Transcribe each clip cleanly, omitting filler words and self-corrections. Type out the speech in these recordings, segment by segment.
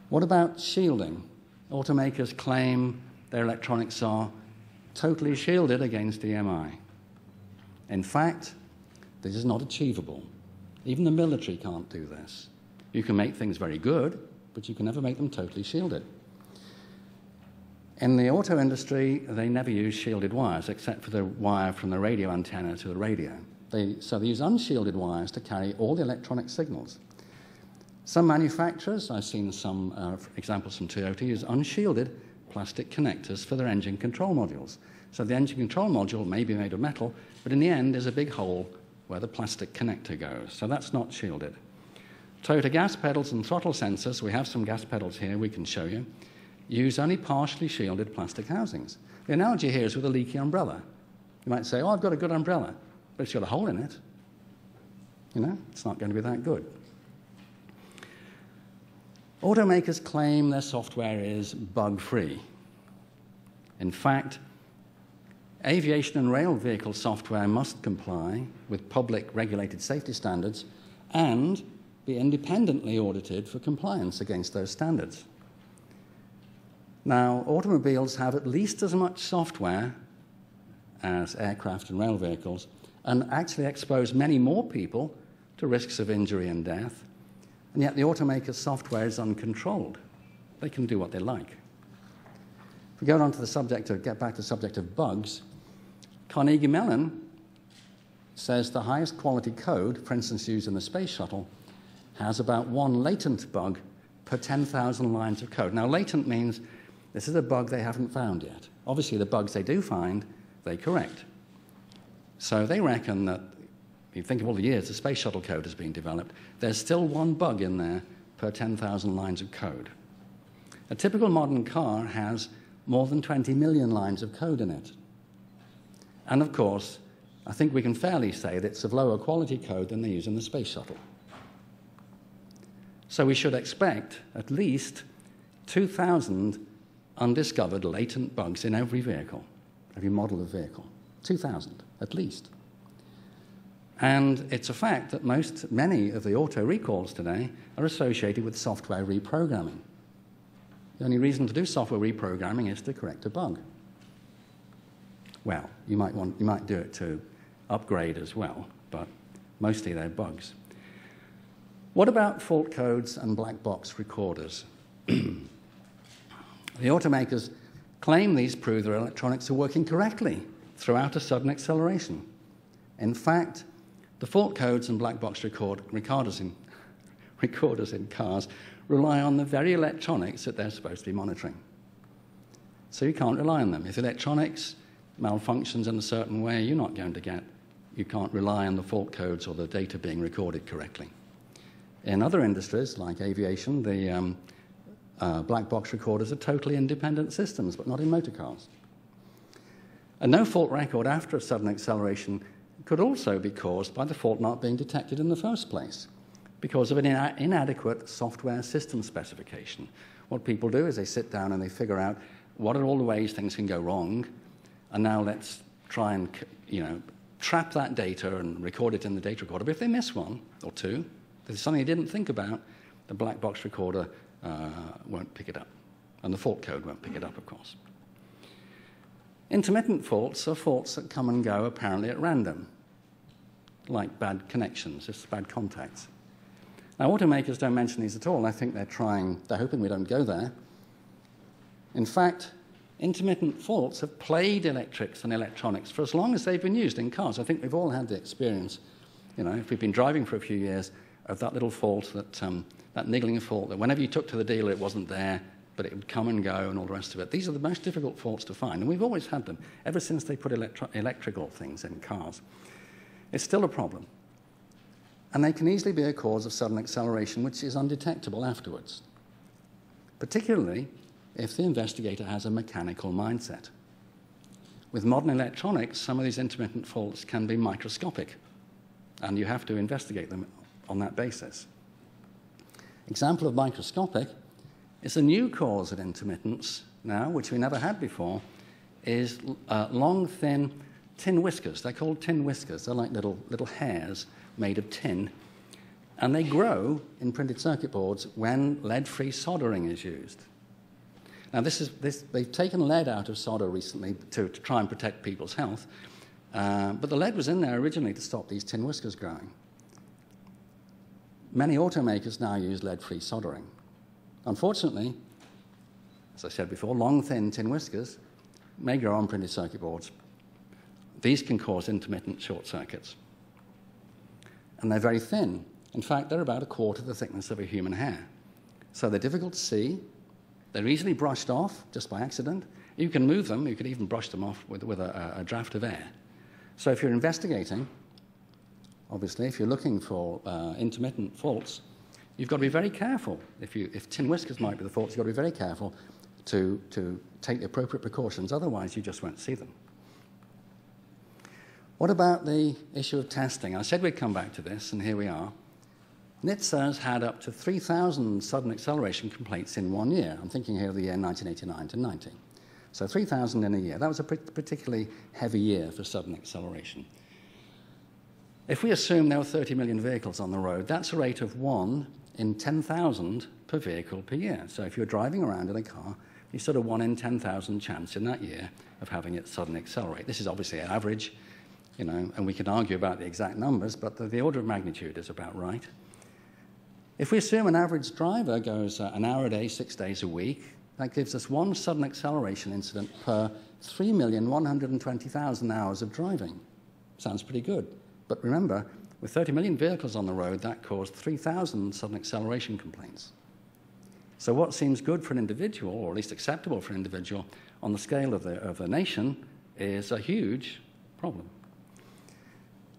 What about shielding? Automakers claim their electronics are totally shielded against EMI. In fact, this is not achievable. Even the military can't do this. You can make things very good, but you can never make them totally shielded. In the auto industry, they never use shielded wires, except for the wire from the radio antenna to the radio. So they use unshielded wires to carry all the electronic signals. Some manufacturers, I've seen some examples from Toyota, use unshielded plastic connectors for their engine control modules. So the engine control module may be made of metal, but in the end is a big hole where the plastic connector goes. So that's not shielded. Toyota gas pedals and throttle sensors, we have some gas pedals here we can show you, use only partially shielded plastic housings. The analogy here is with a leaky umbrella. You might say, oh, I've got a good umbrella, but it's got a hole in it. You know, it's not going to be that good. Automakers claim their software is bug-free. In fact, aviation and rail vehicle software must comply with public regulated safety standards and be independently audited for compliance against those standards. Now, automobiles have at least as much software as aircraft and rail vehicles and actually expose many more people to risks of injury and death, and yet the automaker's software is uncontrolled. They can do what they like. If we go on to the subject of, get back to the subject of bugs, Carnegie Mellon says the highest quality code, for instance used in the space shuttle, has about one latent bug per 10,000 lines of code. Now, latent means this is a bug they haven't found yet. Obviously, the bugs they do find, they correct. So they reckon that, if you think of all the years the space shuttle code has been developed, there's still one bug in there per 10,000 lines of code. A typical modern car has more than 20 million lines of code in it. And of course, I think we can fairly say that it's of lower quality code than they use in the space shuttle. So we should expect at least 2,000 undiscovered latent bugs in every vehicle, every model of vehicle. 2,000, at least. And it's a fact that many of the auto recalls today are associated with software reprogramming. The only reason to do software reprogramming is to correct a bug. Well, you might do it to upgrade as well, but mostly they're bugs. What about fault codes and black box recorders? The automakers claim these prove their electronics are working correctly throughout a sudden acceleration. In fact, the fault codes and black box recorders in cars rely on the very electronics that they're supposed to be monitoring. So you can't rely on them. If electronics malfunctions in a certain way, you can't rely on the fault codes or the data being recorded correctly. In other industries, like aviation, the black box recorders are totally independent systems, but not in motor cars. A no-fault record after a sudden acceleration could also be caused by the fault not being detected in the first place because of an inadequate software system specification. What people do is they sit down and they figure out what are all the ways things can go wrong, and now let's try and trap that data and record it in the data recorder. But if they miss one or two, if there's something they didn't think about, the black box recorder won't pick it up, and the fault code won't pick it up, of course. Intermittent faults are faults that come and go apparently at random, like bad connections, just bad contacts. Now, automakers don't mention these at all. I think they're hoping we don't go there. In fact, intermittent faults have plagued electrics and electronics for as long as they've been used in cars. I think we've all had the experience, if we've been driving for a few years, of that little fault, that niggling fault, that whenever you took to the dealer, it wasn't there, but it would come and go and all the rest of it. These are the most difficult faults to find, and we've always had them, ever since they put electrical things in cars. It's still a problem. And they can easily be a cause of sudden acceleration, which is undetectable afterwards, particularly if the investigator has a mechanical mindset. With modern electronics, some of these intermittent faults can be microscopic, and you have to investigate them on that basis. Example of microscopic is a new cause of intermittence now, which we never had before, is long, thin tin whiskers. They're called tin whiskers. They're like little hairs made of tin. And they grow in printed circuit boards when lead-free soldering is used. Now, they've taken lead out of solder recently to try and protect people's health, but the lead was in there originally to stop these tin whiskers growing. Many automakers now use lead-free soldering. Unfortunately, as I said before, long, thin tin whiskers may grow on printed circuit boards. These can cause intermittent short circuits. And they're very thin. In fact, they're about a quarter the thickness of a human hair. So they're difficult to see. They're easily brushed off just by accident. You can move them. You could even brush them off with a draft of air. So if you're investigating, obviously, if you're looking for intermittent faults, you've got to be very careful. If tin whiskers might be the fault, you've got to be very careful to take the appropriate precautions. Otherwise, you just won't see them. What about the issue of testing? I said we'd come back to this, and here we are. NHTSA has had up to 3,000 sudden acceleration complaints in 1 year. I'm thinking here of the year 1989 to 90. So 3,000 in a year. That was a particularly heavy year for sudden acceleration. If we assume there were 30 million vehicles on the road, that's a rate of 1 in 10,000 per vehicle per year. So if you're driving around in a car, you sort of 1 in 10,000 chance in that year of having it suddenly accelerate. This is obviously an average, and we can argue about the exact numbers, but the order of magnitude is about right. If we assume an average driver goes an hour a day, 6 days a week, that gives us 1 sudden acceleration incident per 3,120,000 hours of driving. Sounds pretty good. But remember, with 30 million vehicles on the road, that caused 3,000 sudden acceleration complaints. So what seems good for an individual, or at least acceptable for an individual, on the scale of the nation, is a huge problem.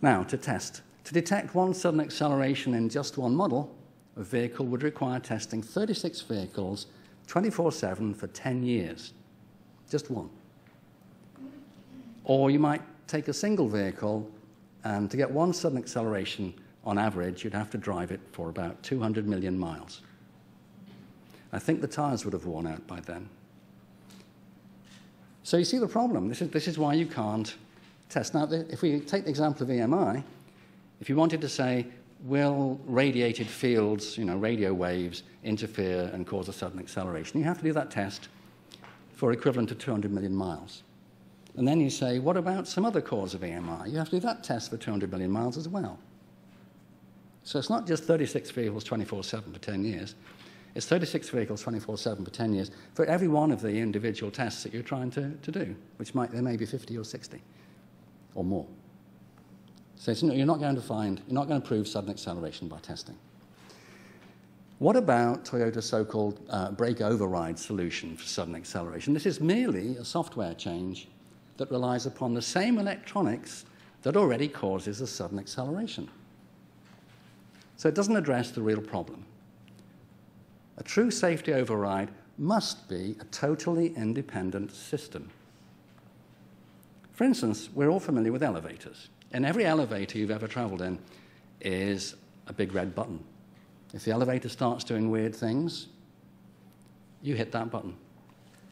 Now, to test. To detect 1 sudden acceleration in just 1 model of vehicle would require testing 36 vehicles 24/7 for 10 years. Just 1. Or you might take a single vehicle, and to get 1 sudden acceleration on average, you'd have to drive it for about 200 million miles. I think the tires would have worn out by then. So you see the problem. This is why you can't test. Now, if we take the example of EMI, if you wanted to say, will radiated fields, radio waves, interfere and cause a sudden acceleration, you have to do that test for equivalent to 200 million miles. And then you say, what about some other cause of EMI? You have to do that test for 200 million miles as well. So it's not just 36 vehicles 24/7 for 10 years. It's 36 vehicles 24/7 for 10 years for every one of the individual tests that you're trying to do, which there may be 50 or 60 or more. So you're not going to prove sudden acceleration by testing. What about Toyota's so-called brake override solution for sudden acceleration? This is merely a software change that relies upon the same electronics that already causes a sudden acceleration. So it doesn't address the real problem. A true safety override must be a totally independent system. For instance, we're all familiar with elevators. In every elevator you've ever traveled in is a big red button. If the elevator starts doing weird things, you hit that button,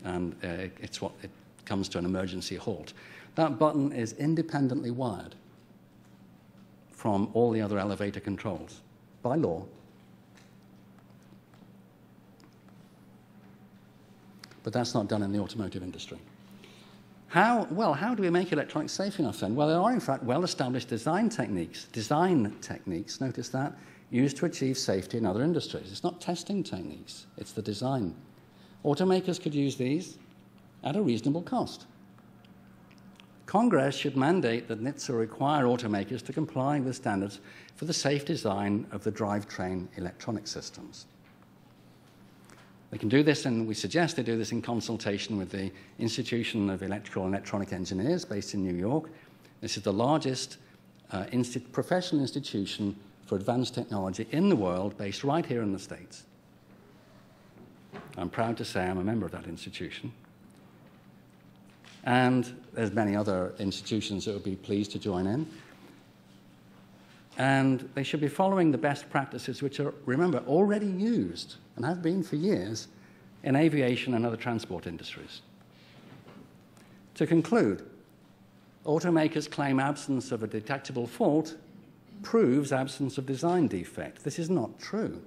and it comes to an emergency halt. That button is independently wired from all the other elevator controls by law. But that's not done in the automotive industry. How do we make electronics safe enough then? Well, there are, in fact, well-established design techniques, notice that, used to achieve safety in other industries. It's not testing techniques, it's the design. Automakers could use these at a reasonable cost. Congress should mandate that NHTSA require automakers to comply with standards for the safe design of the drivetrain electronic systems. They can do this, and we suggest they do this in consultation with the Institution of Electrical and Electronic Engineers based in New York. This is the largest professional institution for advanced technology in the world, based right here in the States. I'm proud to say I'm a member of that institution. And there's many other institutions that would be pleased to join in. And they should be following the best practices which are, remember, already used and have been for years in aviation and other transport industries. To conclude, automakers claim absence of a detectable fault proves absence of design defect. This is not true.